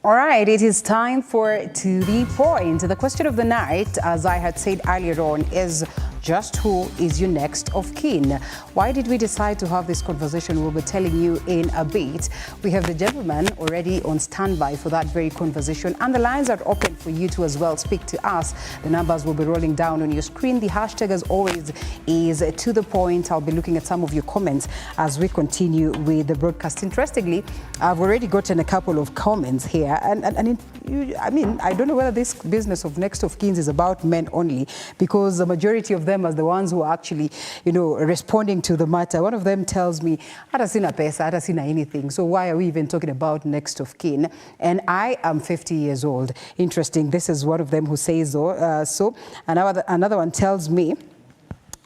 All right, it is time for To The Point. The question of the night, as I had said earlier on, is just who is your next of kin? Why did we decide to have this conversation? We'll be telling you in a bit. We have the gentleman already on standby for that very conversation, and the lines are open for you to as well speak to us. The numbers will be rolling down on your screen. The hashtag, as always, is To The Point. I'll be looking at some of your comments as we continue with the broadcast. Interestingly, I've already gotten a couple of comments here, and I mean, I don't know whether this business of next of kin is about men only, because the majority of them are the ones who are actually, responding to the matter. One of them tells me, "Hata sina pesa, hata sina anything. So why are we even talking about next of kin?" And I am 50 years old. Interesting. This is one of them who says so. Another one tells me,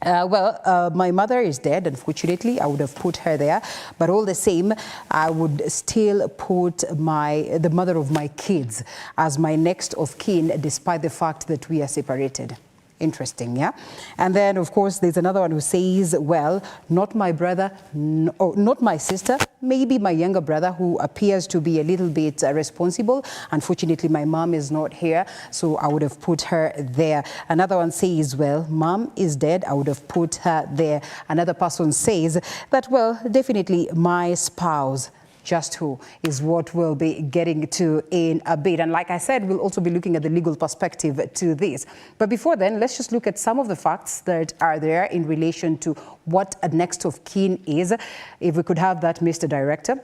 my mother is dead, unfortunately. I would have put her there. But all the same, I would still put the mother of my kids as my next of kin, despite the fact that we are separated. Interesting, yeah? And then, of course, there's another one who says, well, not my brother, not my sister, maybe my younger brother, who appears to be a little bit responsible. Unfortunately, my mom is not here, so I would have put her there. Another one says, well, mom is dead. I would have put her there. Another person says that, well, definitely my spouse. Just who is what we'll be getting to in a bit. And like I said, we'll also be looking at the legal perspective to this. But before then, let's just look at some of the facts that are there in relation to what a next of kin is. If we could have that, Mr. Director.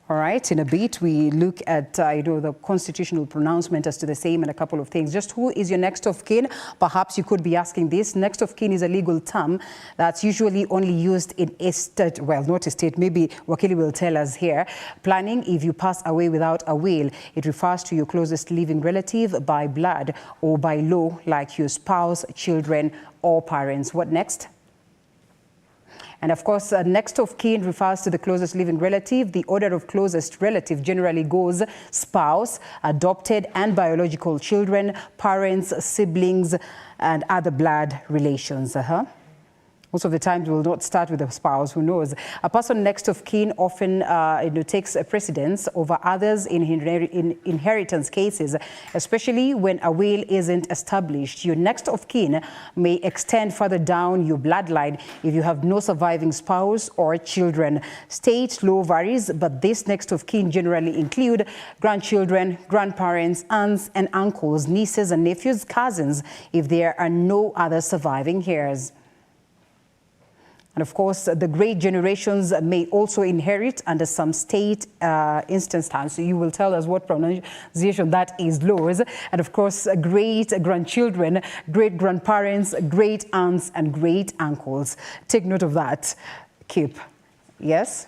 All right, in a bit, we look at the constitutional pronouncement as to the same and a couple of things. Just who is your next of kin? Perhaps you could be asking this. Next of kin is a legal term that's usually only used in estate, well, not estate, maybe Wakili will tell us here. Planning, if you pass away without a will, it refers to your closest living relative by blood or by law, like your spouse, children, or parents. What next? And of course, next of kin refers to the closest living relative. The order of closest relative generally goes spouse, adopted and biological children, parents, siblings, and other blood relations. Most of the times we will not start with a spouse, who knows. A person next of kin often takes precedence over others in inheritance cases, especially when a will isn't established. Your next of kin may extend further down your bloodline if you have no surviving spouse or children. State law varies, but this next of kin generally include grandchildren, grandparents, aunts and uncles, nieces and nephews, cousins, if there are no other surviving heirs. And of course, the great generations may also inherit under some state instances. So you will tell us what pronunciation that is, laws. And of course, great grandchildren, great grandparents, great aunts, and great uncles. Take note of that. Keep. Yes?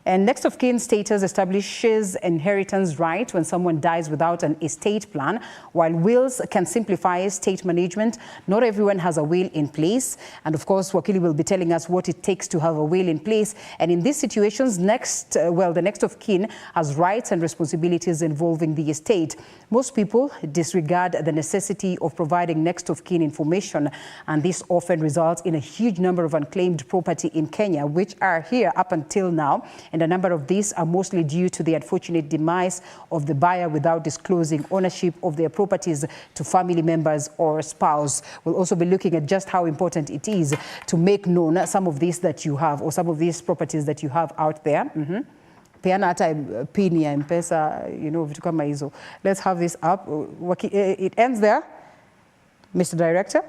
And next of kin status establishes inheritance right when someone dies without an estate plan. While wills can simplify estate management, not everyone has a will in place. And of course, Wakili will be telling us what it takes to have a will in place. And in these situations, the next of kin has rights and responsibilities involving the estate. Most people disregard the necessity of providing next of kin information, and this often results in a huge number of unclaimed property in Kenya, which are here up until now. And a number of these are mostly due to the unfortunate demise of the buyer without disclosing ownership of their properties to family members or spouse. We'll also be looking at just how important it is to make known some of these that you have, or some of these properties that you have out there. Peana hata pin ya M-Pesa, vitu kama hizo. Let's have this up. It ends there, Mr. Director.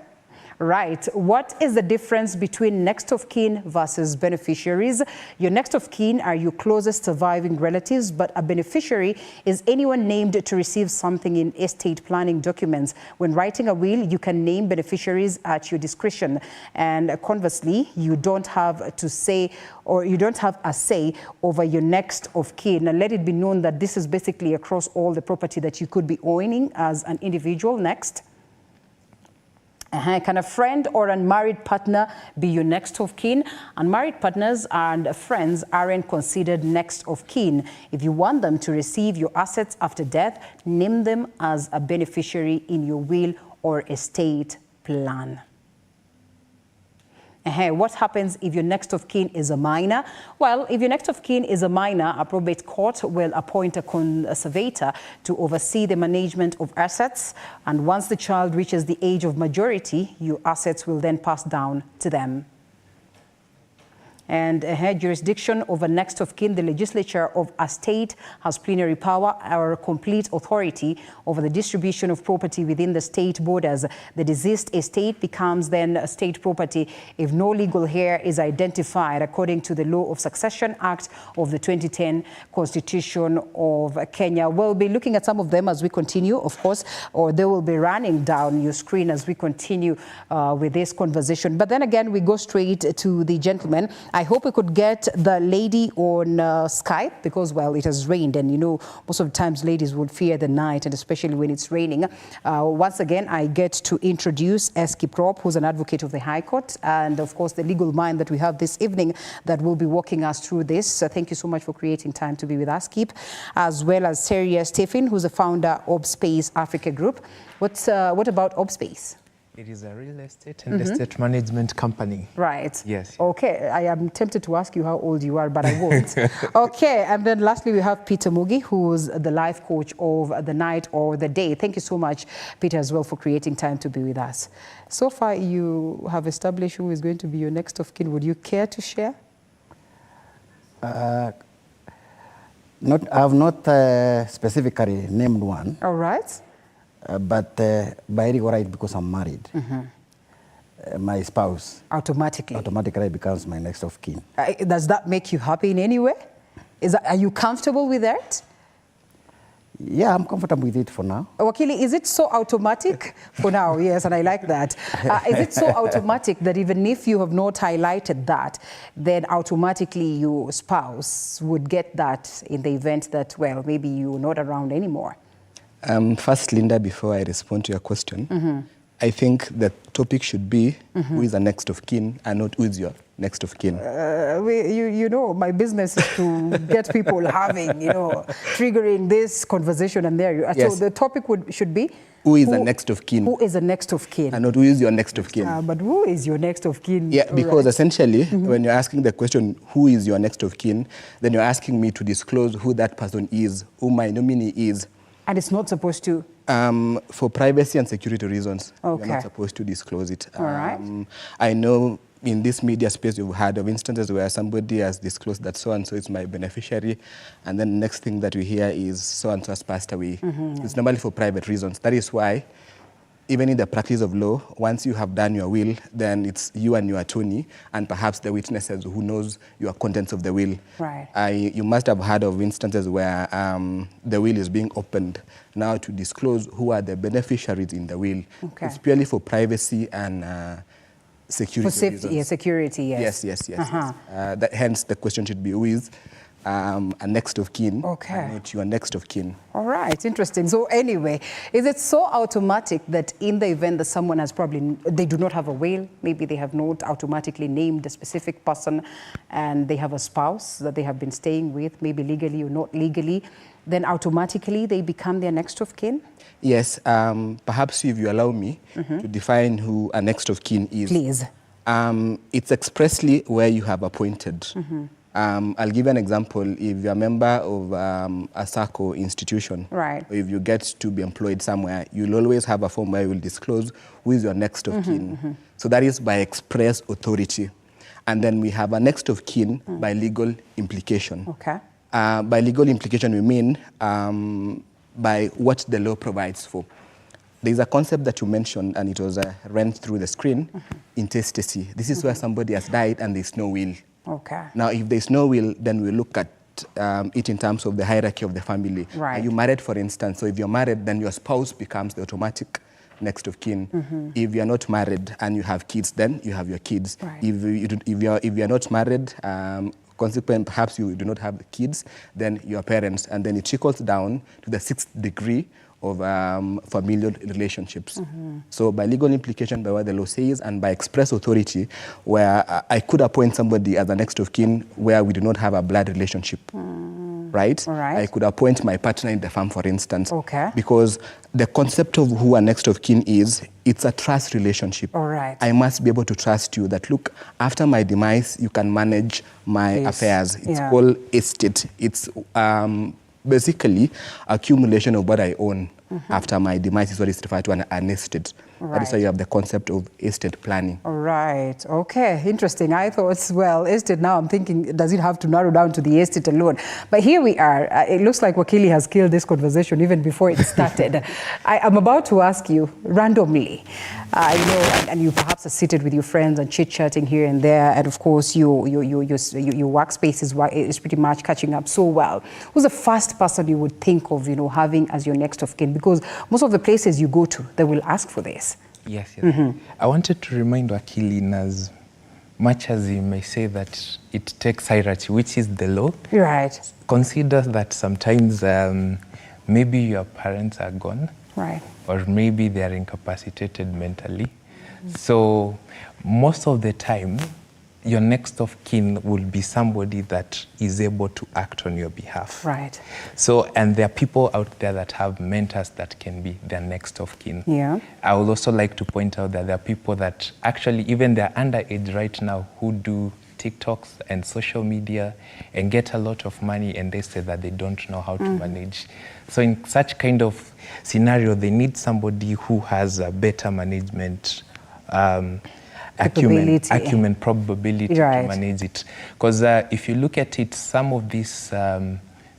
Right. What is the difference between next of kin versus beneficiaries? Your next of kin are your closest surviving relatives, but a beneficiary is anyone named to receive something in estate planning documents. When writing a will, you can name beneficiaries at your discretion. And conversely, you don't have to say, or you don't have a say over your next of kin. And let it be known that this is basically across all the property that you could be owning as an individual. Next. Can a friend or unmarried partner be your next of kin? Unmarried partners and friends aren't considered next of kin. If you want them to receive your assets after death, name them as a beneficiary in your will or estate plan. What happens if your next of kin is a minor? Well, if your next of kin is a minor, a probate court will appoint a conservator to oversee the management of assets. And once the child reaches the age of majority, your assets will then pass down to them. And jurisdiction over next of kin, the legislature of a state has plenary power or complete authority over the distribution of property within the state borders. The deceased estate becomes then a state property if no legal heir is identified according to the Law of Succession Act of the 2010 Constitution of Kenya. We'll be looking at some of them as we continue, of course, or they will be running down your screen as we continue with this conversation. But then again, we go straight to the gentleman. I hope we could get the lady on Skype because, well, it has rained and, you know, most of the times ladies would fear the night and especially when it's raining. Once again, I get to introduce S. Kiprop, who's an advocate of the High Court and, of course, the legal mind that we have this evening that will be walking us through this. So thank you so much for creating time to be with us, Kip, as well as Seria Stephen, who's the founder of Space Africa Group. What about ObSpace? It is a real estate and estate management company. Right. Yes. Okay. I am tempted to ask you how old you are, but I won't. Okay. And then lastly, we have Peter Mugi, who's the life coach of the night or the day. Thank you so much, Peter, as well, for creating time to be with us. So far, you have established who is going to be your next of kin. Would you care to share? I have not specifically named one. All right. But by legal right, because I'm married, my spouse automatically becomes my next of kin. Does that make you happy in any way? Are you comfortable with that? Yeah, I'm comfortable with it for now. Wakili, is it so automatic? For now, yes, and I like that. Is it so automatic that even if you have not highlighted that, then automatically your spouse would get that in the event that, well, maybe you're not around anymore? First, Linda, before I respond to your question, I think the topic should be who is the next of kin and not who is your next of kin. You know, my business is to get people having, you know, triggering this conversation and there. Yes. So the topic should be who is the next of kin? Who is the next of kin? And not who is your next of kin. But who is your next of kin? Yeah, because essentially, when you're asking the question, who is your next of kin, then you're asking me to disclose who that person is, who my nominee is. And it's not supposed to? For privacy and security reasons, okay. You're not supposed to disclose it. All right. I know in this media space you've heard of instances where somebody has disclosed that so-and-so is my beneficiary, and then the next thing that we hear is so-and-so has passed away. It's normally for private reasons. That is why, even in the practice of law, once you have done your will, then it's you and your attorney and perhaps the witnesses who knows your contents of the will. Right. You must have heard of instances where the will is being opened now to disclose who are the beneficiaries in the will. Okay. It's purely for privacy and security for safety, reasons. Yeah, security, yes. Yes. Hence, the question should be who is a next of kin, okay. and not your next of kin. All right, interesting. So anyway, is it so automatic that in the event that someone has probably, they do not have a will, maybe they have not automatically named a specific person and they have a spouse that they have been staying with, maybe legally or not legally, then automatically they become their next of kin? Yes, perhaps if you allow me to define who a next of kin is. Please. It's expressly where you have appointed. I'll give you an example. If you're a member of a SACCO institution, right. or if you get to be employed somewhere, you'll always have a form where you will disclose who is your next of kin. So that is by express authority. And then we have a next of kin by legal implication. Okay. By legal implication, we mean by what the law provides for. There's a concept that you mentioned, and it was ran through the screen, intestacy. This is where somebody has died and there's no will. Okay. Now, if there's no will, then we look at it in terms of the hierarchy of the family. Right. Are you married, for instance? So if you're married, then your spouse becomes the automatic next of kin. If you're not married and you have kids, then you have your kids. Right. If you're not married, consequently, perhaps you do not have kids, then your parents, and then it trickles down to the 6th degree of familial relationships. So by legal implication, by what the law says, and by express authority, where I could appoint somebody as a next of kin where we do not have a blood relationship. right? All right. I could appoint my partner in the firm, for instance. Okay. Because the concept of who a next of kin is, it's a trust relationship. All right. I must be able to trust you that, look, after my demise, you can manage my affairs. It's called estate. It's basically accumulation of what I own after my demise is what is referred to an estate. That is why you have the concept of estate planning. All right. Okay. Interesting. I thought, well, estate, now I'm thinking, does it have to narrow down to the estate alone? But here we are. It looks like Wakili has killed this conversation even before it started. I'm about to ask you randomly, and you perhaps are seated with your friends and chit-chatting here and there, and of course your workspace is pretty much catching up so well. Who's the first person you would think of, having as your next of kin? Because most of the places you go to, they will ask for this. Yes. I wanted to remind Wakili, as much as you may say that it takes hierarchy, which is the law. Right. Consider that sometimes maybe your parents are gone. Right. Or maybe they are incapacitated mentally. So most of the time, your next of kin will be somebody that is able to act on your behalf. Right. So, and there are people out there that have mentors that can be their next of kin. Yeah. I would also like to point out that there are people that actually, even they're underage right now, who do TikToks and social media and get a lot of money, and they say that they don't know how to manage. So in such kind of scenario, they need somebody who has a better management acumen, probability to manage it. Because if you look at it, some of these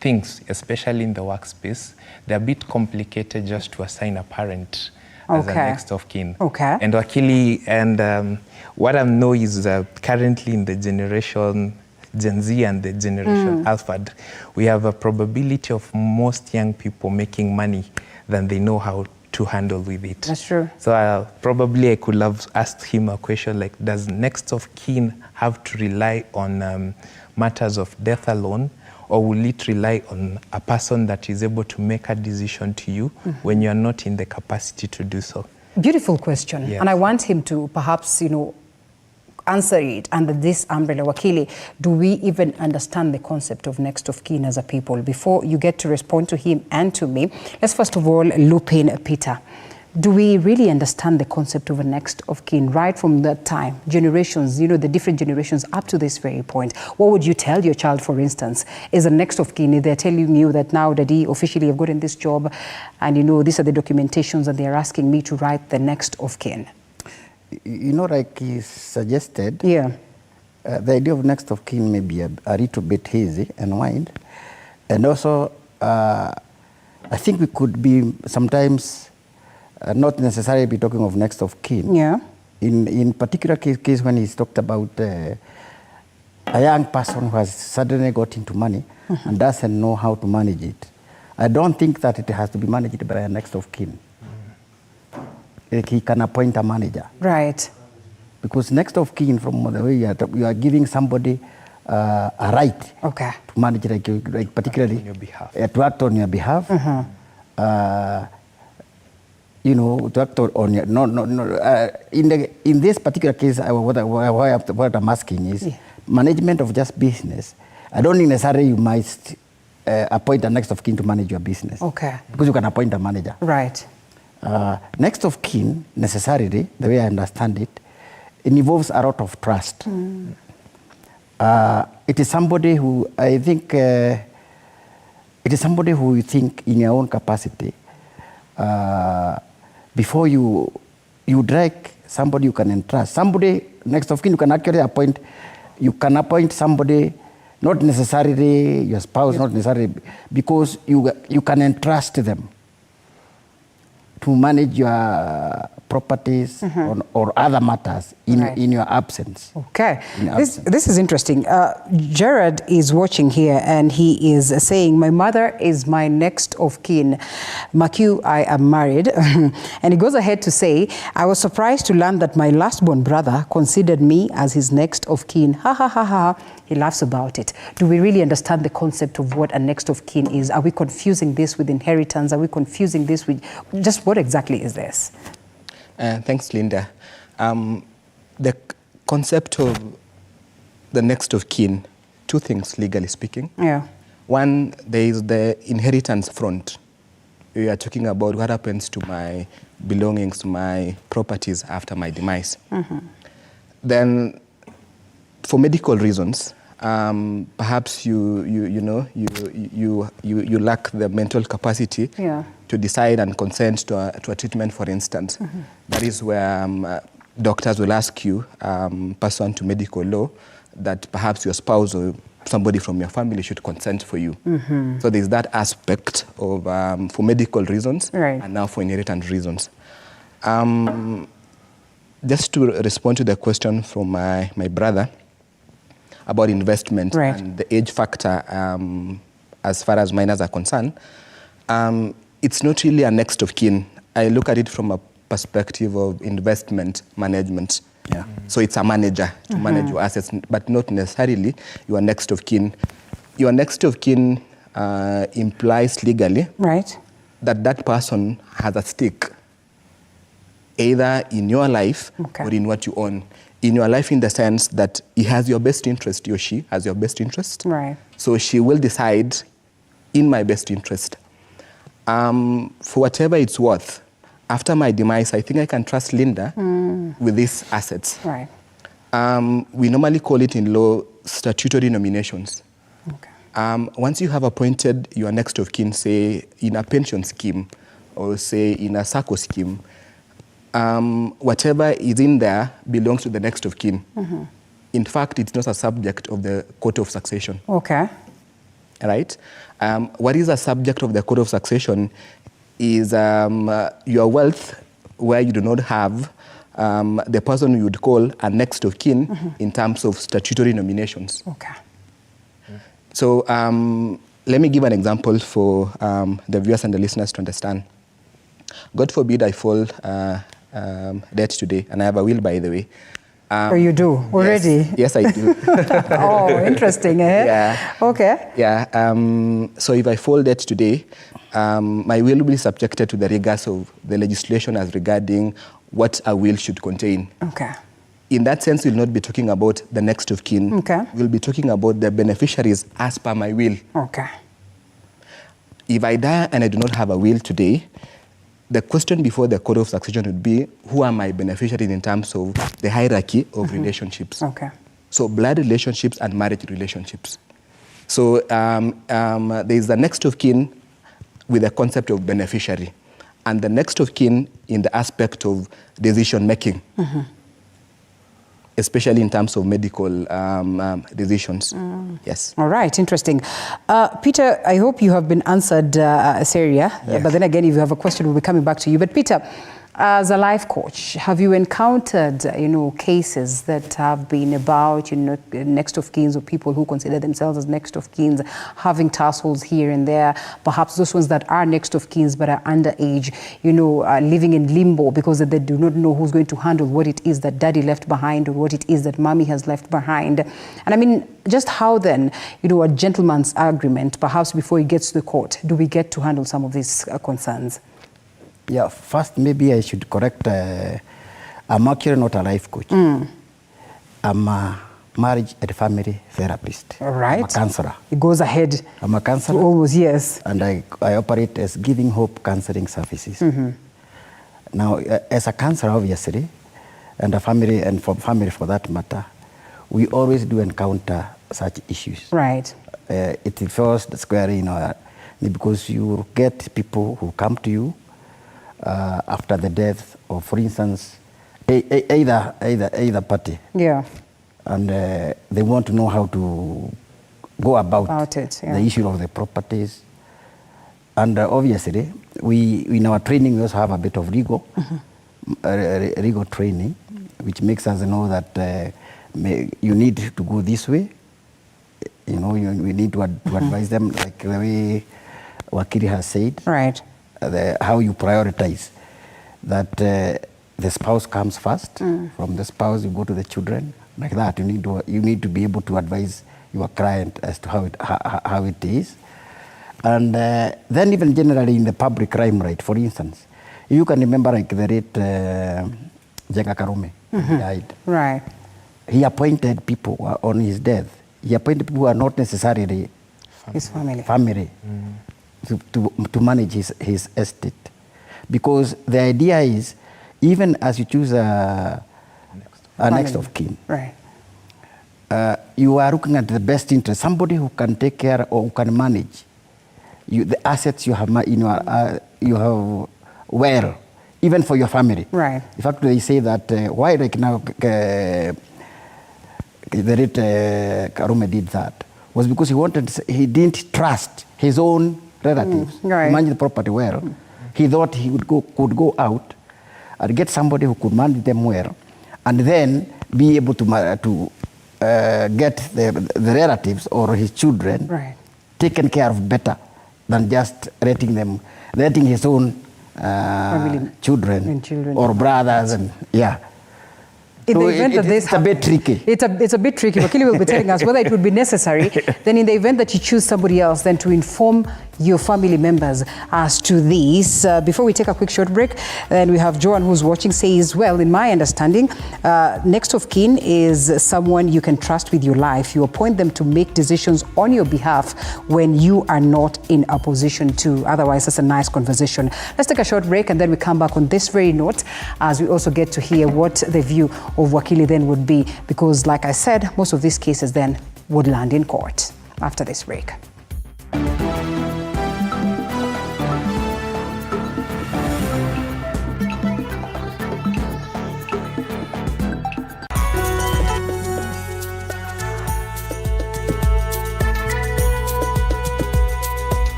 things, especially in the workspace, they're a bit complicated just to assign a parent as a next of kin. And Wakili, and what I know is currently in the generation Gen Z and the generation Alpha, we have a probability of most young people making money than they know how to handle with it. That's true. So probably I could have asked him a question like, does next of kin have to rely on matters of death alone, or will it rely on a person that is able to make a decision to you when you are not in the capacity to do so? Beautiful question. Yes. And I want him to perhaps, answer it under this umbrella. Wakili, do we even understand the concept of next of kin as a people? Before you get to respond to him and to me, let's first of all loop in Peter. Do we really understand the concept of a next of kin right from that time, generations, the different generations up to this very point? What would you tell your child, for instance, is a next of kin? They're telling you that now, Daddy, officially I've gotten this job, and these are the documentations, and they're asking me to write the next of kin. Like he suggested, the idea of next of kin may be a little bit hazy and wide. And also, I think we could be sometimes not necessarily be talking of next of kin. Yeah. In particular case when he's talked about a young person who has suddenly got into money and doesn't know how to manage it, I don't think that it has to be managed by a next of kin. He can appoint a manager. Right. Because next of kin, from the way you are giving somebody a right to manage, like particularly on your behalf. To act on your behalf. To act on your in this particular case, what I'm asking is management of just business. I don't think necessarily you might appoint a next of kin to manage your business. Because you can appoint a manager. Right. Next of kin, necessarily, the way I understand it, it involves a lot of trust. It is somebody who, I think, it is somebody who you think in your own capacity, before you like somebody you can entrust. Somebody, next of kin, you can actually appoint, somebody, not necessarily your spouse, not necessarily, because you can entrust them to manage your properties or other matters in your absence. This is interesting. Jared is watching here and he is saying, my mother is my next of kin. Makiu, I am married. And he goes ahead to say, I was surprised to learn that my last born brother considered me as his next of kin. Ha ha ha ha. He laughs about it. Do we really understand the concept of what a next of kin is? Are we confusing this with inheritance? Are we confusing this with just what exactly is this? Thanks, Linda. The concept of the next of kin, two things legally speaking. Yeah. One, there is the inheritance front. We are talking about what happens to my belongings, to my properties after my demise. Then, for medical reasons, perhaps you lack the mental capacity to decide and consent to a treatment, for instance. That is where doctors will ask you, pursuant to medical law, that perhaps your spouse or somebody from your family should consent for you. So there's that aspect of for medical reasons and now for inheritance reasons. Just to respond to the question from my brother about investment and the age factor as far as minors are concerned, it's not really a next of kin. I look at it from a perspective of investment management. So it's a manager to manage your assets, but not necessarily your next of kin. Your next of kin implies legally that that person has a stake either in your life or in what you own. In your life, in the sense that he has your best interest, he or she has your best interest. So she will decide in my best interest. For whatever it's worth, after my demise, I think I can trust Linda with these assets. We normally call it in law statutory nominations. Once you have appointed your next of kin, say in a pension scheme or say in a SACCO scheme, whatever is in there belongs to the next of kin. In fact, it's not a subject of the court of succession. Right? What is a subject of the court of succession is your wealth where you do not have the person you would call a next of kin in terms of statutory nominations. So let me give an example for the viewers and the listeners to understand. God forbid I fall dead today, and I have a will, by the way. Oh, you do already? Yes, I do. Oh, interesting, eh? So if I fall dead today, my will will be subjected to the rigors of the legislation as regarding what a will should contain. In that sense, we'll not be talking about the next of kin. We'll be talking about the beneficiaries as per my will. If I die and I do not have a will today, the question before the court of succession would be, who are my beneficiaries in terms of the hierarchy of relationships? So blood relationships and marriage relationships. So there is the next of kin with the concept of beneficiary, and the next of kin in the aspect of decision making, especially in terms of medical decisions. Yes. All right, interesting. Peter, I hope you have been answered, Seria, but then again, if you have a question, we'll be coming back to you. But Peter, as a life coach, have you encountered, cases that have been about, next of kins or people who consider themselves as next of kins, having tussles here and there, perhaps those ones that are next of kins but are underage, living in limbo because they do not know who's going to handle what it is that daddy left behind or what it is that mommy has left behind. And I mean, just how then, a gentleman's agreement, perhaps before it gets to the court, do we get to handle some of these concerns? Yeah, first maybe I should correct, I'm actually not a life coach. I'm a marriage and family therapist. All right. I'm a counselor. It goes ahead. I'm a counselor. Almost, yes. And I operate as Giving Hope Counseling Services. Now, as a counselor, obviously, and a family, and for family for that matter, we always do encounter such issues. It first square, because you get people who come to you after the death of, for instance, either party. And they want to know how to go about the issue of the properties. And obviously, in our training, we also have a bit of legal training, which makes us know that you need to go this way. We need to advise them, like the way Wakili has said. How you prioritize, that the spouse comes first. From the spouse, you go to the children, like that. You need to be able to advise your client as to how it is. And then even generally in the public crime rate, for instance, you can remember like the late Jenga Karume, he died. He appointed people on his death. He appointed people who are not necessarily His family. Family to manage his estate. Because the idea is, even as you choose a next of kin, right. You are looking at the best interest, somebody who can take care or who can manage the assets you have in your, you have well, even for your family. Right. In fact, they say that why like now the late Karume did that was because he didn't trust his own relatives to manage the property well. He thought he could go out and get somebody who could manage them well, and then be able to get the relatives or his children taken care of better than just letting his own children or brothers and In so the event that this it's a bit tricky. It's a bit tricky. Wakili will be telling us whether it would be necessary. Then in the event that you choose somebody else, then to inform your family members as to this. Before we take a quick short break, and we have Joan who's watching, says, well, in my understanding, next of kin is someone you can trust with your life. You appoint them to make decisions on your behalf when you are not in a position to. Otherwise, that's a nice conversation. Let's take a short break and then we come back on this very note as we also get to hear what the view of Wakili then would be, because like I said, most of these cases then would land in court after this break.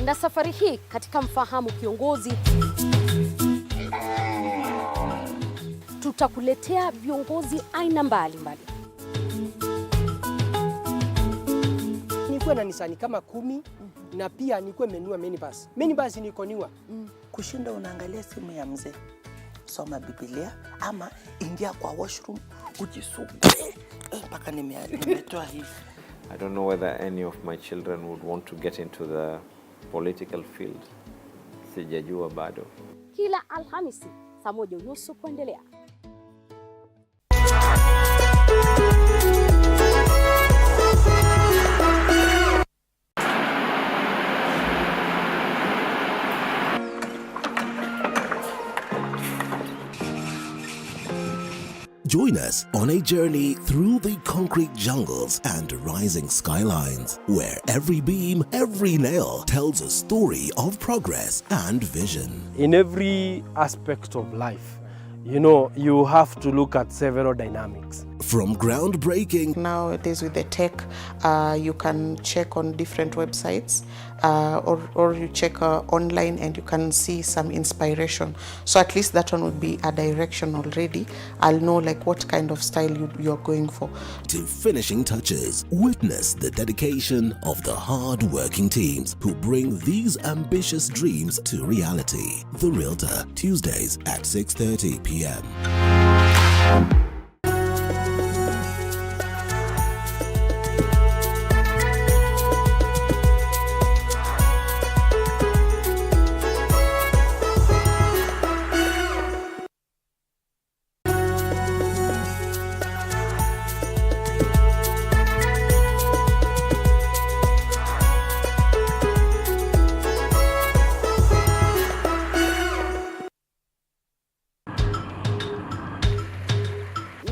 Na safari hii katika Mfahamu Kiongozi tutakuletea viongozi aina mbalimbali. Nikuwe na Nisani kama 10 na pia nikuwe menua minibus. Minibus nikoniwa. Kushinda unaangalia simu ya mzee. Soma Biblia ama ingia kwa washroom ujisugue. Mpaka nimetoa hivi. I don't know whether any of my children would want to get into the political field. Sijajua bado. Kila Alhamisi saa 1:30 kuendelea. Join us on a journey through the concrete jungles and rising skylines, where every beam, every nail tells a story of progress and vision. In every aspect of life, you have to look at several dynamics. From groundbreaking. Nowadays with the tech, you can check on different websites or you check online and you can see some inspiration. So at least that one would be a direction already. I'll know like what kind of style you're going for. To finishing touches, witness the dedication of the hard-working teams who bring these ambitious dreams to reality. The Realtor, Tuesdays at 6:30 p.m.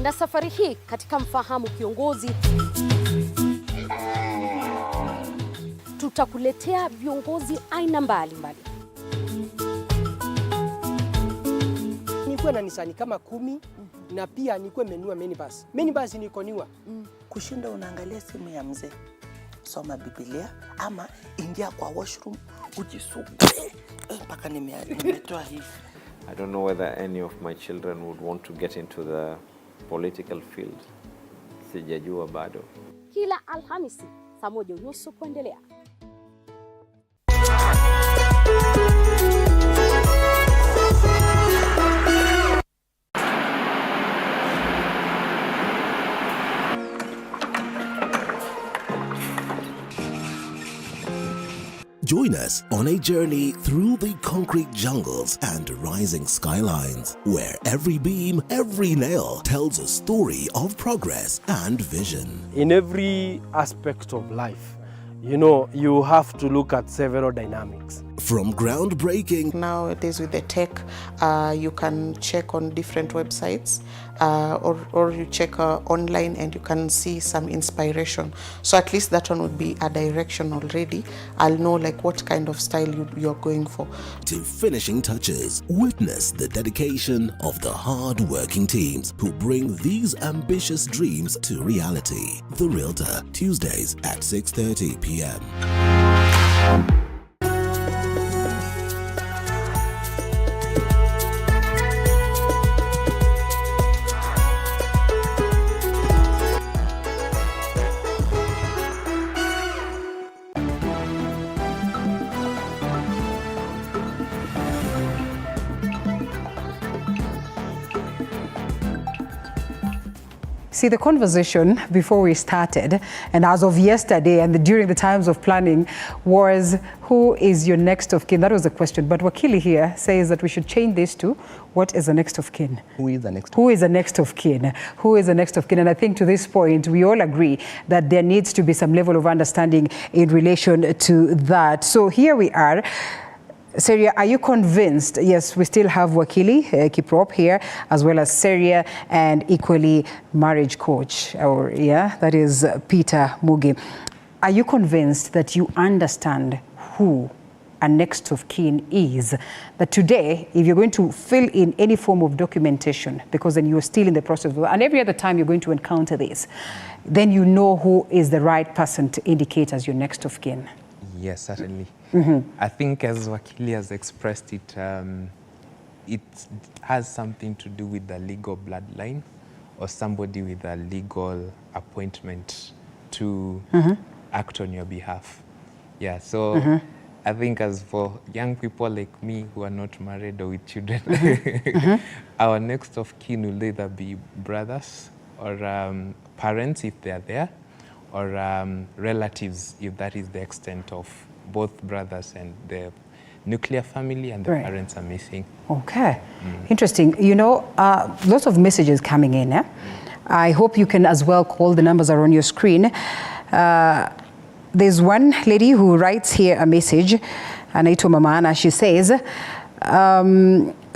Na safari hii katika Mfahamu Kiongozi tutakuletea viongozi aina mbalimbali. Nikuwe na Nisani kama 10 na pia nikuwe menua minibus. Minibus nikoniwa. Kushinda unaangalia simu ya mzee. Soma Biblia ama ingia kwa washroom ujisugue. Mpaka nimetoa hivi. I don't know whether any of my children would want to get into the political field. Sijajua bado. Kila Alhamisi saa 1:30 kuendelea. Join us on a journey through the concrete jungles and rising skylines, where every beam, every nail tells a story of progress and vision. In every aspect of life, you have to look at several dynamics. From groundbreaking, nowadays with the tech, you can check on different websites or you check online and you can see some inspiration. So at least that one would be a direction already. I'll know like what kind of style you're going for. to finishing touches, witness the dedication of the hard-working teams who bring these ambitious dreams to reality. The Realtor, Tuesdays at 6:30 p.m. See, the conversation before we started, and as of yesterday and during the times of planning, was who is your next of kin? That was the question. But Wakili here says that we should change this to what is the next of kin? Who is the next? Who is the next of kin? Who is the next of kin? And I think to this point, we all agree that there needs to be some level of understanding in relation to that. So here we are. Seria, are you convinced? Yes, we still have Wakili Kiprop here, as well as Seria, and equally marriage coach, that is Peter Mugi. Are you convinced that you understand who a next of kin is? That today, if you're going to fill in any form of documentation, because then you're still in the process of, and every other time you're going to encounter this, then you know who is the right person to indicate as your next of kin. Yes, certainly. I think as Wakili has expressed it, it has something to do with the legal bloodline or somebody with a legal appointment to act on your behalf. Yeah, so I think as for young people like me who are not married or with children, our next of kin will either be brothers or parents if they are there, or relatives if that is the extent of both brothers and the nuclear family and the parents are missing. Okay, interesting. You know, lots of messages coming in. I hope you can as well call. The numbers are on your screen. There's one lady who writes here a message, anaitwa Mama Ana. She says,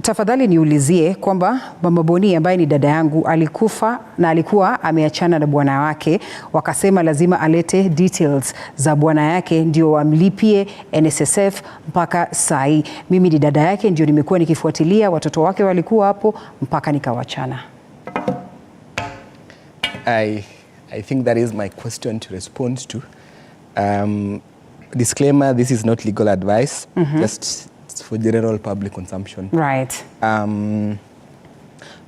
tafadhali niulizie kwamba Mama Boni ambaye ni dada yangu alikufa na alikuwa ameachana na bwana wake, wakasema lazima alete details za bwana yake ndio amlipie NSSF mpaka sai. Mimi ni dada yake, ndio nimekuwa nikifuatilia, watoto wake walikuwa hapo mpaka nikawachana. I think that is my question to respond to. Disclaimer, this is not legal advice, just for general public consumption. Right.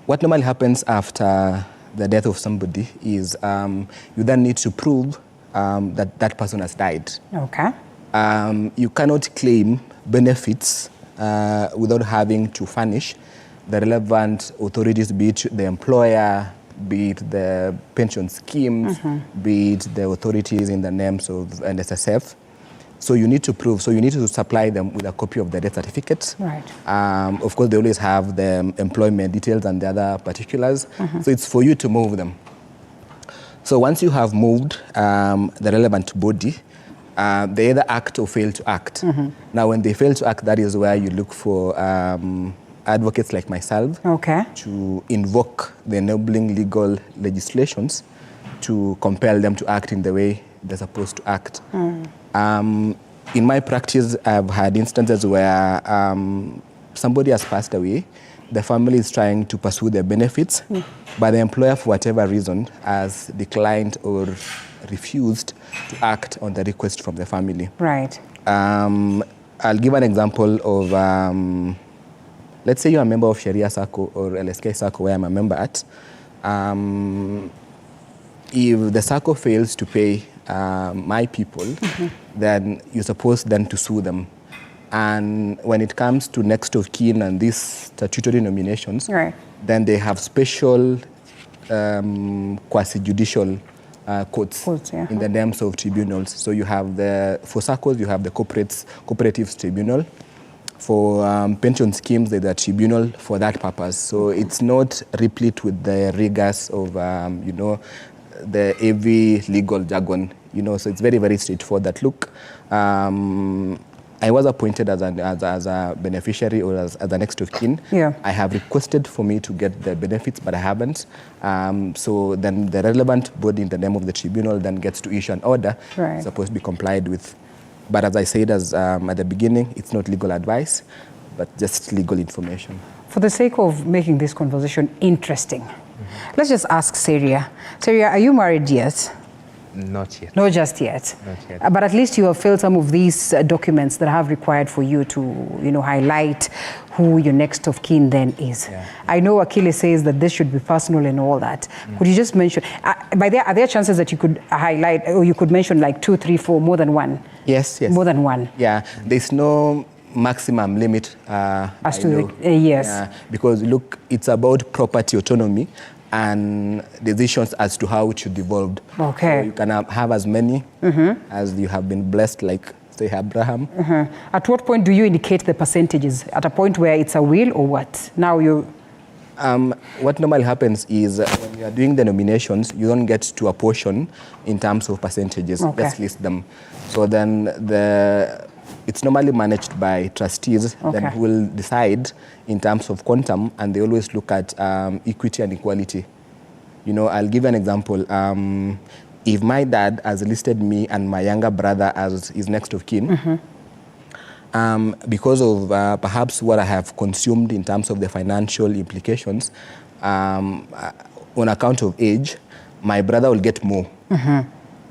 What normally happens after the death of somebody is you then need to prove that that person has died. Okay. You cannot claim benefits without having to furnish the relevant authorities, be it the employer, be it the pension schemes, be it the authorities in the names of NSSF. So you need to prove, so you need to supply them with a copy of the death certificate. Right. Of course, they always have the employment details and the other particulars. So it's for you to move them. So once you have moved the relevant body, they either act or fail to act. Now, when they fail to act, that is where you look for advocates like myself to invoke the enabling legal legislations to compel them to act in the way they're supposed to act. In my practice, I've had instances where somebody has passed away, the family is trying to pursue their benefits, but the employer, for whatever reason, has declined or refused to act on the request from the family. Right. I'll give an example of, let's say you're a member of Sharia Sacco or LSK Sacco, where I'm a member at. If the Sacco fails to pay my people, then you're supposed then to sue them. And when it comes to next of kin and these statutory nominations, then they have special quasi-judicial courts yeah. in the names of tribunals. So you have for SACCOs, you have the cooperatives tribunal. For pension schemes, there's a tribunal for that purpose. So it's not replete with the rigors of, the heavy legal jargon, so it's very, very straightforward that, look, I was appointed as a beneficiary or as a next of kin. Yeah. I have requested for me to get the benefits, but I haven't. So then the relevant body in the name of the tribunal then gets to issue an order supposed to be complied with. But as I said at the beginning, it's not legal advice, but just legal information. For the sake of making this conversation interesting, let's just ask Seria. Seria, are you married yet? Not yet. Not just yet. Not yet. But at least you have filled some of these documents that have required for you to, highlight who your next of kin then is. Yeah. I know Achilles says that this should be personal and all that. Could you just mention, are there chances that you could highlight, or you could mention like 2, 3, 4, more than one? Yes. More than one? Yeah, there's no maximum limit. As to yes. Yeah, because look, it's about property autonomy and decisions as to how it should evolve. Okay. So you can have as many as you have been blessed, like say Abraham. At what point do you indicate the percentages? At a point where it's a will or what? Now you... What normally happens is when you are doing the nominations, you don't get to a portion in terms of percentages. Okay. Just list them. So then it's normally managed by trustees, then who will decide in terms of quantum, and they always look at equity and equality. I'll give you an example. If my dad has listed me and my younger brother as his next of kin, because of perhaps what I have consumed in terms of the financial implications, on account of age, my brother will get more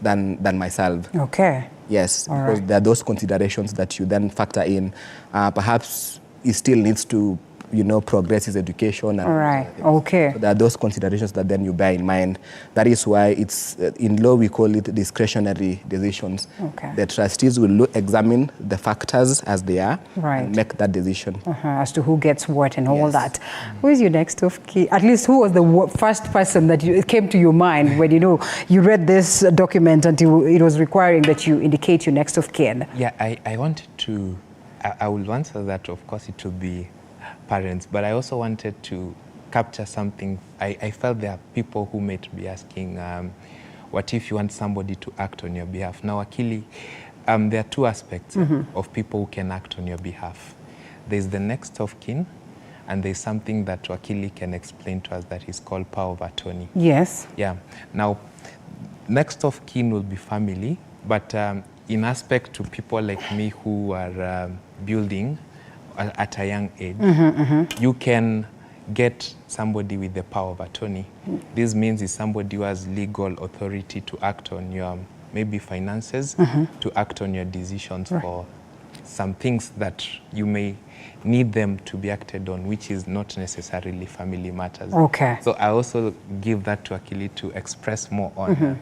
than myself. Okay. Yes, because there are those considerations that you then factor in. Perhaps he still needs to, progress his education. And okay. So there are those considerations that then you bear in mind. That is why it's, in law we call it discretionary decisions. Okay. The trustees will examine the factors as they are and make that decision. As to who gets what and all that. Who is your next of kin? At least who was the first person that came to your mind when, you read this document and it was requiring that you indicate your next of kin? Yeah, I wanted to, I will answer that, of course it will be parents, but I also wanted to capture something. I felt there are people who might be asking, what if you want somebody to act on your behalf? Now, Akili, there are two aspects of people who can act on your behalf. There's the next of kin, and there's something that Akili can explain to us that is called power of attorney. Yes. Yeah. Now, next of kin will be family, but in aspect to people like me who are building at a young age, you can get somebody with the power of attorney. This means it's somebody who has legal authority to act on your maybe finances, to act on your decisions for some things that you may need them to be acted on, which is not necessarily family matters. Okay. So I also give that to Akili to express more on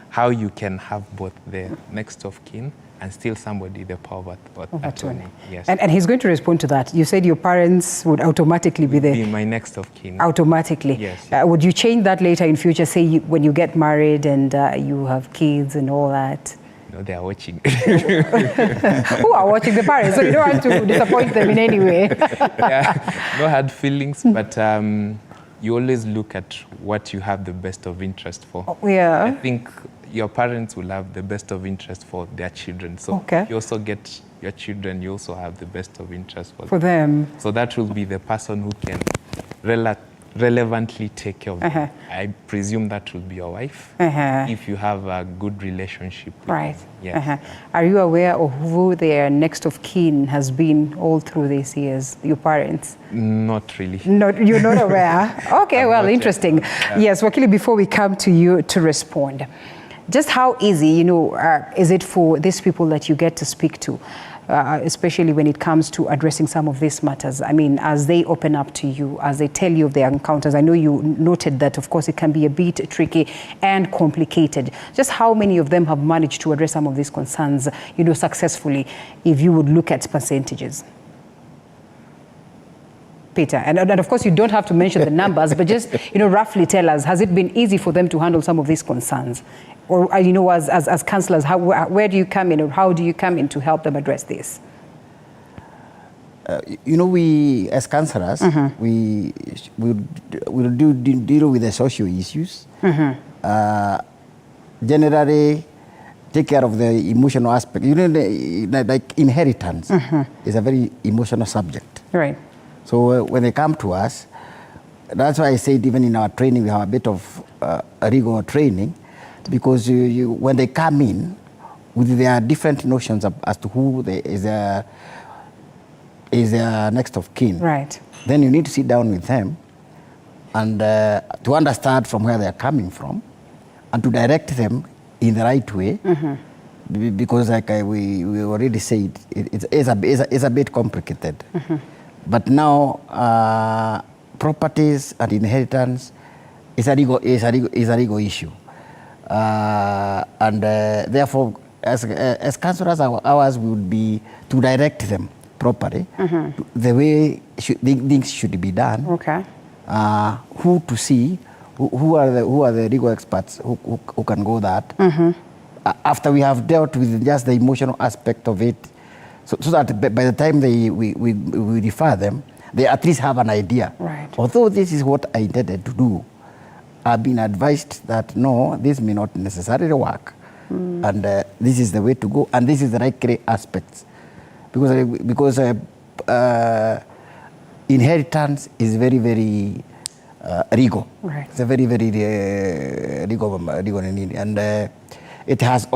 how you can have both the next of kin and still somebody the power of attorney. Yes. And he's going to respond to that. You said your parents would automatically be my next of kin. Automatically. Yes. Would you change that later in future, say when you get married and you have kids and all that? No, they are watching. Who are watching? The parents, so you don't want to disappoint them in any way. No hard feelings, but you always look at what you have the best of interest for. I think your parents will have the best of interest for their children. So you also get your children, you also have the best of interest for them. So that will be the person who can relevantly take care of them. I presume that will be your wife, if you have a good relationship with them. Yes. Are you aware of who their next of kin has been all through these years, your parents? Not really. You're not aware? Okay, well, interesting. Yes, Wakili, before we come to you to respond, just how easy, is it for these people that you get to speak to, especially when it comes to addressing some of these matters? I mean, as they open up to you, as they tell you of their encounters, I know you noted that, of course, it can be a bit tricky and complicated. Just how many of them have managed to address some of these concerns, successfully, if you would look at percentages? Peter, and of course you don't have to mention the numbers, but just, roughly tell us, has it been easy for them to handle some of these concerns? Or, as councillors, where do you come in, or how do you come in to help them address this? We, as councillors, we deal with the social issues. Generally, take care of the emotional aspect. Like inheritance is a very emotional subject. Right. So when they come to us, that's why I said even in our training we have a bit of rigor training, because when they come in with their different notions as to who is their next of kin. Right. Then you need to sit down with them and to understand from where they are coming from, and to direct them in the right way, because like we already said, it's a bit complicated. But now properties and inheritance is a legal issue, and therefore as councillors, ours would be to direct them properly, the way things should be done. Okay. Who to see, who are the legal experts who can go that. After we have dealt with just the emotional aspect of it, so that by the time we refer them, they at least have an idea. Right. Although this is what I intended to do, I've been advised that no, this may not necessarily work, and this is the way to go, and this is the right aspects, because inheritance is very, very legal. Right. It's a very, very legal, and it has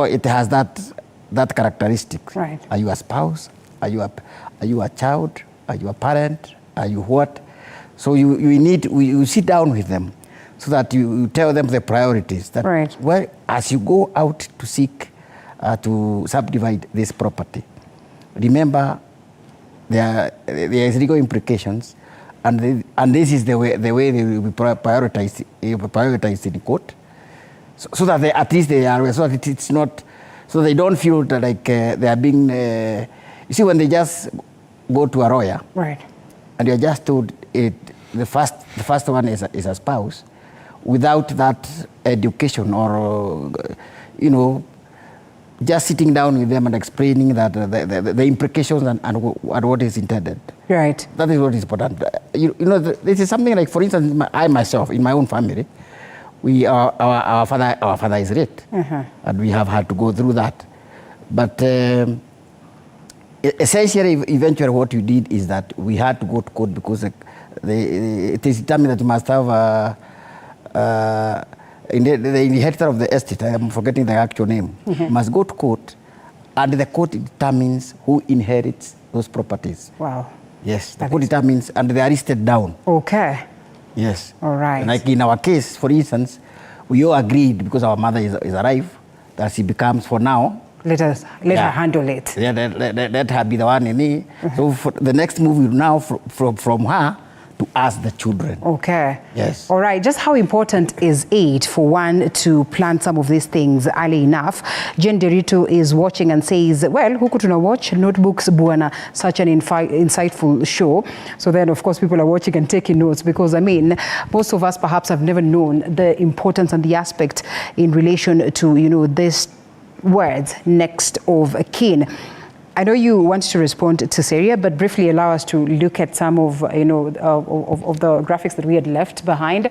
that characteristic. Right. Are you a spouse? Are you a child? Are you a parent? Are you what? So you sit down with them so that you tell them the priorities. That right. Well, as you go out to seek to subdivide this property, remember there is legal implications, and this is the way they will be prioritized in court, so that they, at least they are, so that it's not, so they don't feel that like they are being. You see, when they just go to a lawyer, right, and you're just told the first one is a spouse, without that education or just sitting down with them and explaining that the implications and what is intended. Right. That is what is important. This is something like, for instance, I myself, in my own family, our father is late, and we have had to go through that. But essentially, eventually, what you did is that we had to go to court because it is determined that you must have the inheritor of the estate, I am forgetting the actual name, must go to court, and the court determines who inherits those properties. Wow. Yes, the court determines, and they are listed down. Okay. Yes. All right. And like in our case, for instance, we all agreed, because our mother is arrived, that she becomes, for now, let her handle it. Yeah, let her be the one in it. So for the next move will now from her to us, the children. Okay. Yes. All right. Just how important is it for one to plan some of these things early enough? Jen Derito is watching and says, well, who could not watch Notebooks Buana, such an insightful show. So then, of course, people are watching and taking notes, because, I mean, most of us perhaps have never known the importance and the aspect in relation to, this words, next of kin. I know you want to respond to Seria, but briefly allow us to look at some of, of the graphics that we had left behind,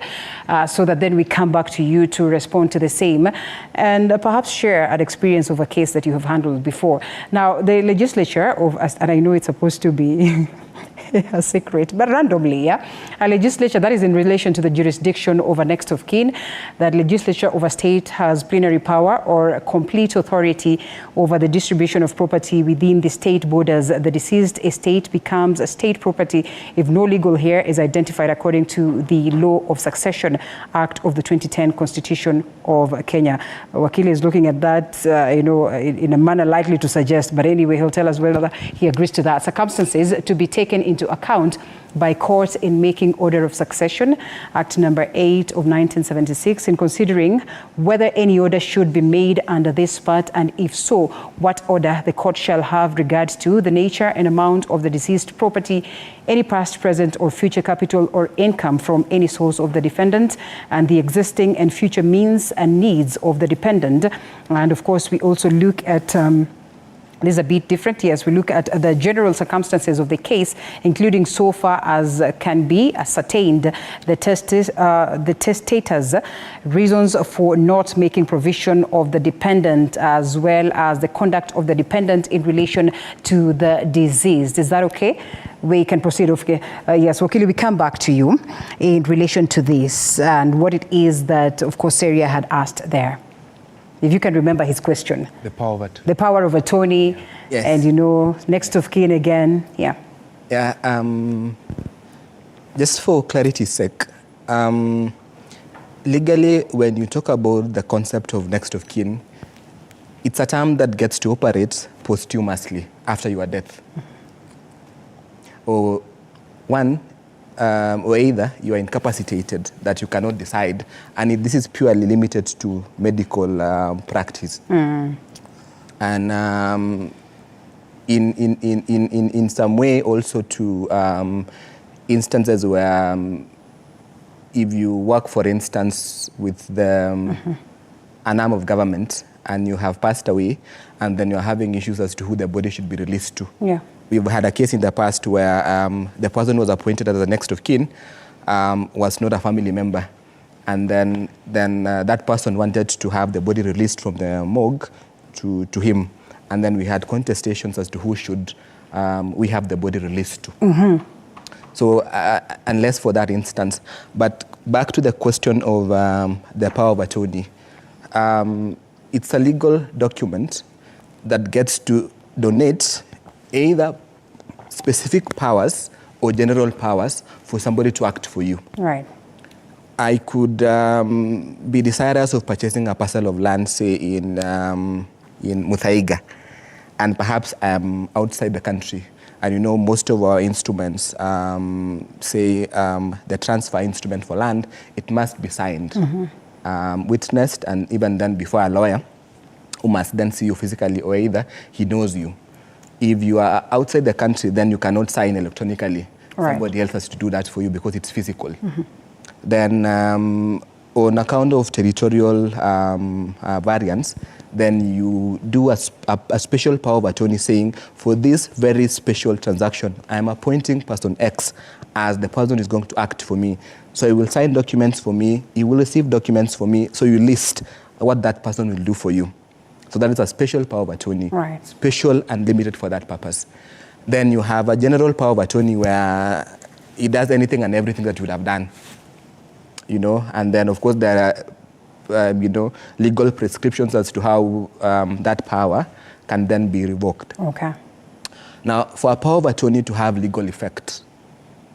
so that then we come back to you to respond to the same, and perhaps share an experience of a case that you have handled before. Now, the legislature and I know it's supposed to be a secret, but randomly, a legislature that is in relation to the jurisdiction of a next of kin, that legislature of a state has plenary power or complete authority over the distribution of property within the state borders. The deceased estate becomes a state property if no legal heir is identified according to the Law of Succession Act of the 2010 Constitution of Kenya. Wakili is looking at that, in a manner likely to suggest, but anyway, he'll tell us whether he agrees to that. Circumstances to be taken taken into account by courts in making order of succession, Act number 8 of 1976, in considering whether any order should be made under this part, and if so, what order the court shall have regard to the nature and amount of the deceased property, any past, present, or future capital or income from any source of the defendant, and the existing and future means and needs of the dependent. And of course, we also look at this is a bit different. Yes, we look at the general circumstances of the case, including so far as can be ascertained the testator's reasons for not making provision of the dependent, as well as the conduct of the dependent in relation to the deceased. Is that okay? We can proceed. Okay. Yes, Wakili, we come back to you in relation to this and what it is that, of course, Seria had asked there. If you can remember his question. The power of attorney. The power of attorney, yes. And next of kin again, yeah. Yeah, just for clarity's sake, legally, when you talk about the concept of next of kin, it's a term that gets to operate posthumously after your death. Or either you are incapacitated, that you cannot decide, and this is purely limited to medical practice. And in some way also to instances where if you work, for instance, with an arm of government and you have passed away, and then you're having issues as to who the body should be released to. Yeah. We've had a case in the past where the person who was appointed as the next of kin was not a family member. And then that person wanted to have the body released from the morgue to him. And then we had contestations as to who should we have the body released to. So unless for that instance. But back to the question of the power of attorney. It's a legal document that gets to donate either specific powers or general powers for somebody to act for you. Right. I could be desirous of purchasing a parcel of land, say in Muthaiga, and perhaps I'm outside the country. And most of our instruments, say the transfer instrument for land, it must be signed, witnessed, and even then before a lawyer who must then see you physically, or either he knows you. If you are outside the country, then you cannot sign electronically. Right. Somebody else has to do that for you because it's physical. Then on account of territorial variance, then you do a special power of attorney saying, for this very special transaction, I am appointing person X as the person who is going to act for me. So he will sign documents for me, he will receive documents for me, so you list what that person will do for you. So that is a special power of attorney, right. Special and limited for that purpose. Then you have a general power of attorney where he does anything and everything that you would have done, and then of course there are, legal prescriptions as to how that power can then be revoked. Okay. Now, for a power of attorney to have legal effect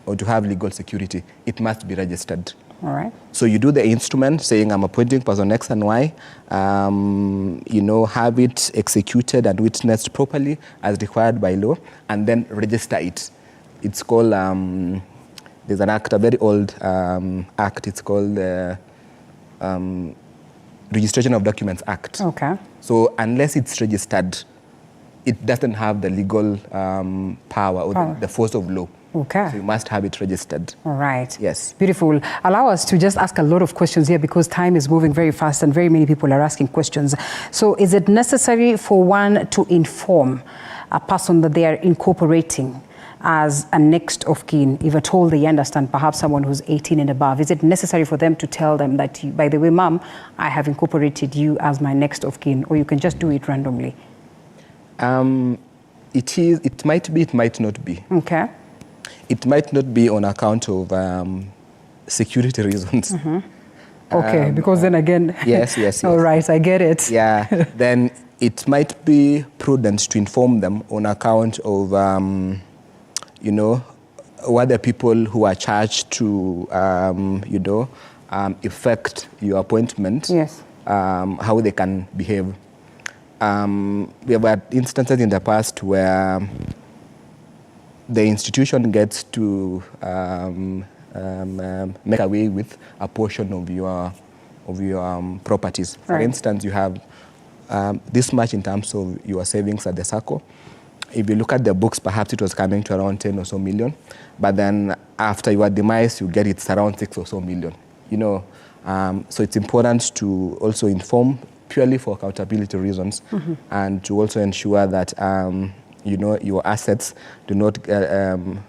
or to have legal security, it must be registered. All right. So you do the instrument saying I'm appointing person X and Y, have it executed and witnessed properly as required by law, and then register it. It's called, there's an act, a very old act, it's called the Registration of Documents Act. Okay. So unless it's registered, it doesn't have the legal power or the force of law. Okay. So you must have it registered. All right. Yes. Beautiful. Allow us to just ask a lot of questions here because time is moving very fast and very many people are asking questions. So is it necessary for one to inform a person that they are incorporating as a next of kin, if at all they understand, perhaps someone who's 18 and above? Is it necessary for them to tell them that, by the way, Mom, I have incorporated you as my next of kin, or you can just do it randomly? It might be, it might not be. Okay. It might not be on account of security reasons. Okay, because then again... Yes. All right, I get it. Yeah, then it might be prudent to inform them on account of, what the people who are charged to, effect your appointment, yes. How they can behave. We have had instances in the past where the institution gets to make away with a portion of your properties. For instance, you have this much in terms of your savings at the SACCO. If you look at the books, perhaps it was coming to around 10 or so million, but then after your demise, you get it's around 6 or so million. You know, so it's important to also inform purely for accountability reasons, and to also ensure that you know, your assets do not and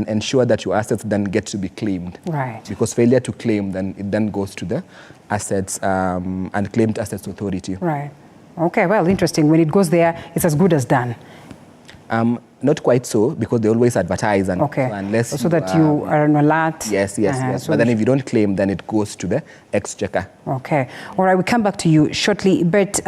ensure that your assets then get to be claimed. Right. Because failure to claim, then it then goes to the assets unclaimed assets authority. Right. Okay. Well, interesting. When it goes there, it's as good as done. Not quite so, because they always advertise, and okay. so unless so that you are on alert. Yes, yes, yes. So but then if you don't claim, then it goes to the exchequer. Okay. All right. We'll come back to you shortly. But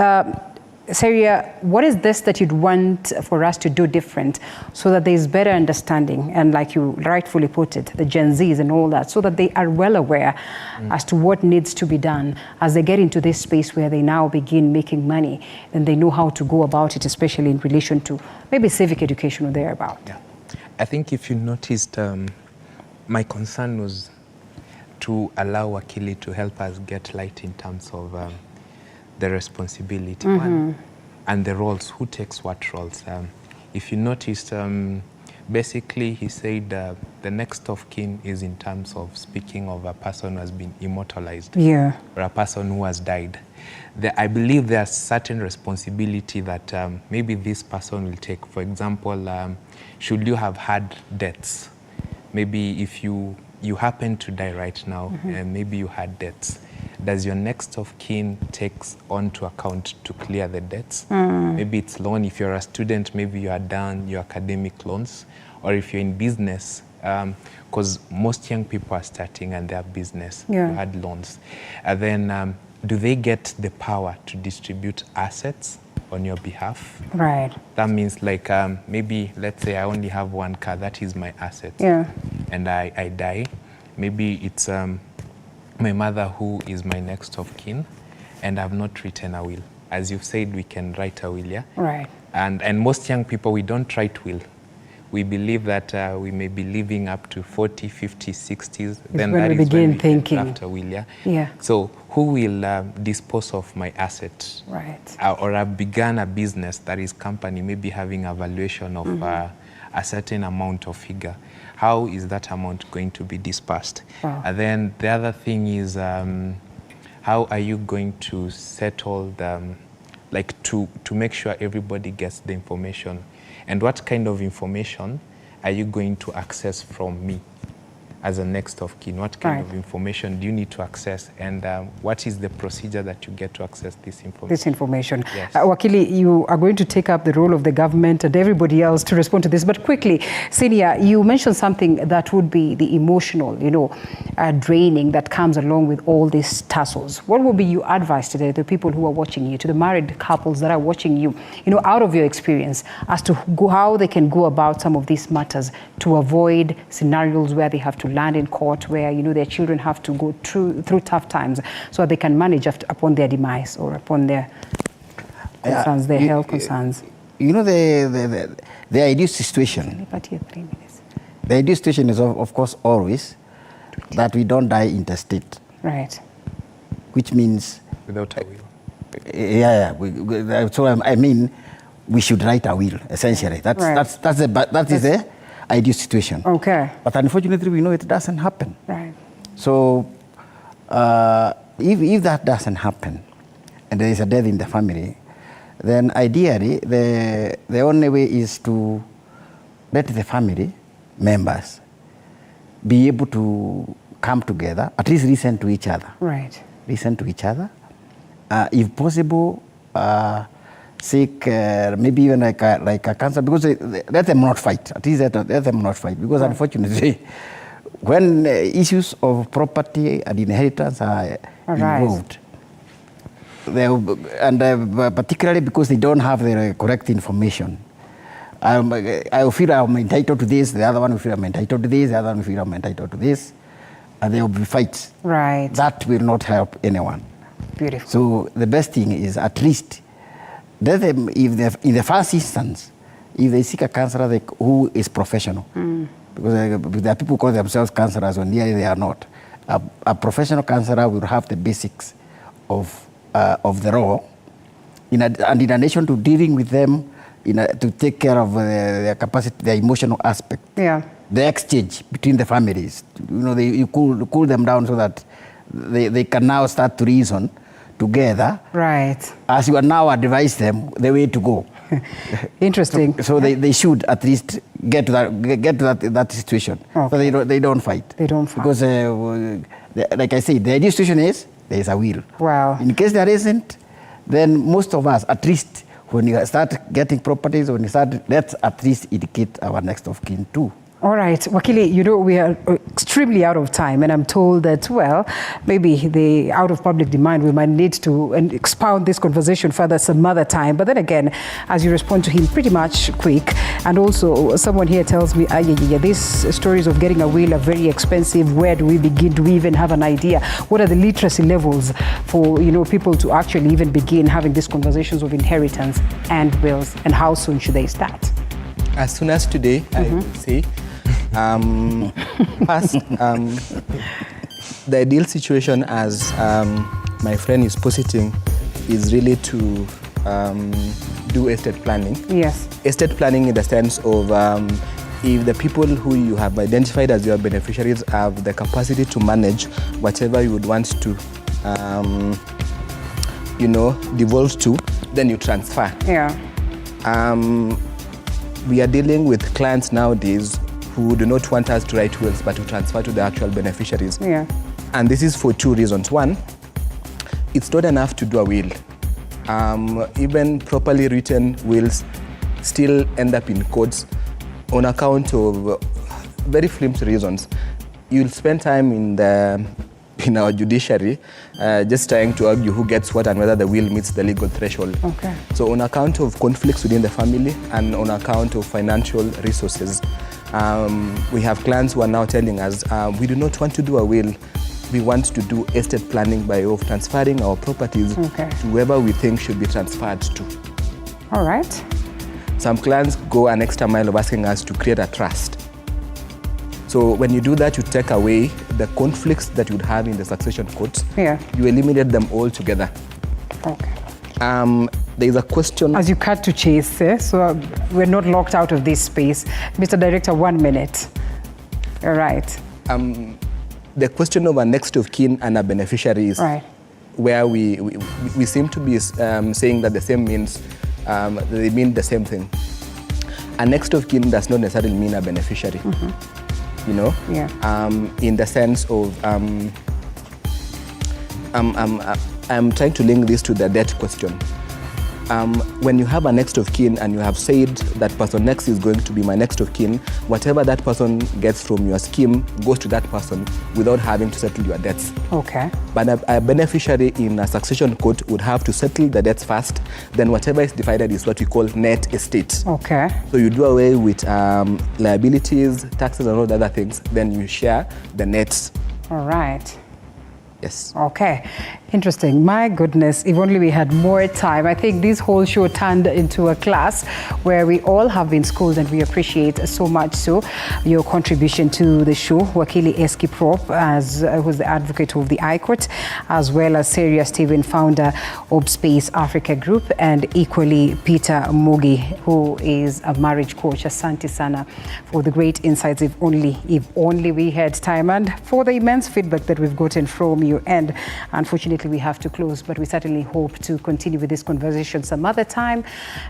Saria, what is this that you'd want for us to do different so that there's better understanding, and like you rightfully put it, the Gen Zs and all that, so that they are well aware as to what needs to be done as they get into this space where they now begin making money, and they know how to go about it, especially in relation to maybe civic education or thereabout. Yeah. I think if you noticed, my concern was to allow Wakili to help us get light in terms of the responsibility one, and the roles, who takes what roles. If you noticed, basically he said the next of kin is in terms of speaking of a person who has been immortalized, or a person who has died. I believe there's certain responsibility that maybe this person will take. For example, should you have had debts, maybe if you happen to die right now, and maybe you had debts, does your next of kin takes onto account to clear the debts? Maybe it's loan. If you're a student, maybe you are done your academic loans. Or if you're in business, because most young people are starting and they have business, you had loans. And then do they get the power to distribute assets on your behalf? Right. That means like maybe, let's say I only have one car, that is my asset. And I die. Maybe it's my mother who is my next of kin, and I've not written a will. As you've said, we can write a will, yeah? Right. And most young people, we don't write will. We believe that we may be living up to 40, 50, 60s. Then that is when we thinking. Draft a will, yeah? So who will dispose of my asset? Right. Or I've begun a business that is company, maybe having a valuation of a certain amount of figure. How is that amount going to be dispersed? And then the other thing is, how are you going to settle the, like to make sure everybody gets the information? And what kind of information are you going to access from me as a next of kin? What kind of information do you need to access? And what is the procedure that you get to access this information? This information. Yes. Wakili, you are going to take up the role of the government and everybody else to respond to this. But quickly, Senior, you mentioned something that would be the emotional, you know, draining that comes along with all these tussles. What would be your advice today to the people who are watching you, to the married couples that are watching you, you know, out of your experience, as to how they can go about some of these matters to avoid scenarios where they have to land in court, where, you know, their children have to go through tough times so that they can manage upon their demise or upon their concerns, their health concerns? You know, the ideal situation, the ideal situation is, of course, always that we don't die intestate. Right. Which means... Without a will. Yeah. So I mean, we should write a will, essentially. That is the ideal situation. Okay. But unfortunately, we know it doesn't happen. Right. So if that doesn't happen, and there is a death in the family, then ideally, the only way is to let the family members be able to come together, at least listen to each other. Right. Listen to each other. If possible, seek maybe even like a counsel, because let them not fight. At least let them not fight, because unfortunately, when issues of property and inheritance are involved, and particularly because they don't have the correct information, I feel I'm entitled to this, the other one will feel I'm entitled to this, the other one will feel I'm entitled to this, and there will be fights. Right. That will not help anyone. Beautiful. So the best thing is at least let them, if in the first instance, if they seek a counselor who is professional, because there are people who call themselves counselors when here they are not. A professional counselor will have the basics of the law, and in addition to dealing with them, to take care of their capacity, their emotional aspect, the exchange between the families. You cool them down so that they can now start to reason together. Right. As you are now advise them the way to go. Interesting. So they should at least get to that situation. Okay. So they don't fight. They don't fight. Because like I said, the ideal situation is there is a will. Wow. In case there isn't, then most of us, at least when you start getting properties, let's at least indicate our next of kin too. All right, Wakili, we are extremely out of time, and I'm told that, well, maybe out of public demand, we might need to expound this conversation further some other time. But then again, as you respond to him pretty much quick, and also someone here tells me, these stories of getting a will are very expensive. Where do we begin? Do we even have an idea? What are the literacy levels for, people to actually even begin having these conversations of inheritance and wills, and how soon should they start? As soon as today, I would say. First, the ideal situation, as my friend is positing, is really to do estate planning. Yes. Estate planning in the sense of if the people who you have identified as your beneficiaries have the capacity to manage whatever you would want to, divulge to, then you transfer. Yeah. We are dealing with clients nowadays who do not want us to write wills, but to transfer to the actual beneficiaries. Yeah. And this is for two reasons. One, it's not enough to do a will. Even properly written wills still end up in courts on account of very flimsy reasons. You'll spend time in our judiciary just trying to argue who gets what and whether the will meets the legal threshold. Okay. So on account of conflicts within the family and on account of financial resources, we have clients who are now telling us, we do not want to do a will. We want to do estate planning by way of transferring our properties to whoever we think should be transferred to. All right. Some clients go an extra mile of asking us to create a trust. So when you do that, you take away the conflicts that you'd have in the succession courts. Yeah. You eliminate them all together. Okay. There's a question. As you cut to chase, so we're not locked out of this space. Mr. Director, 1 minute. All right. The question of a next of kin and a beneficiary is where we seem to be saying that the same means, they mean the same thing. A next of kin does not necessarily mean a beneficiary. In the sense of, I'm trying to link this to the debt question. When you have a next of kin and you have said that person next is going to be my next of kin, whatever that person gets from your scheme goes to that person without having to settle your debts. Okay. But a beneficiary in a succession court would have to settle the debts first, then whatever is divided is what we call net estate. Okay. So you do away with liabilities, taxes and all the other things, then you share the nets. All right. Yes. Okay. Interesting. My goodness, if only we had more time. I think this whole show turned into a class where we all have been schooled, and we appreciate so much your contribution to the show. Wakili Eski Prop, who's the advocate of the High Court, as well as Seria Stephen, founder of Space Africa Group, and equally Peter Mugi, who is a marriage coach. Asante sana for the great insights. If only we had time, and for the immense feedback that we've gotten from you. And unfortunately, we have to close, but we certainly hope to continue with this conversation some other time.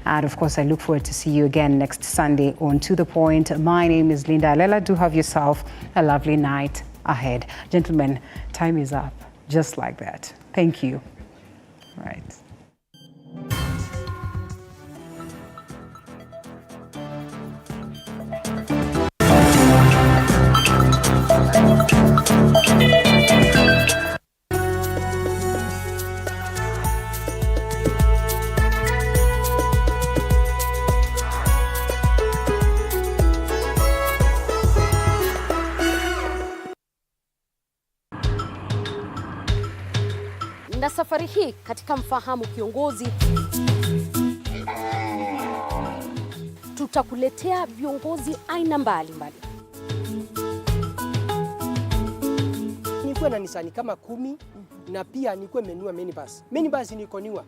And of course, I look forward to see you again next Sunday on To The Point. My name is Linda Alela. Do have yourself a lovely night ahead. Gentlemen, time is up, just like that. Thank you. Right. Na safari hii katika Mfahamu Kiongozi tutakuletea viongozi aina mbalimbali. Nikuwe na Nissan kama 10 na pia nikuwe menua minibus. Minibus nikoniwa.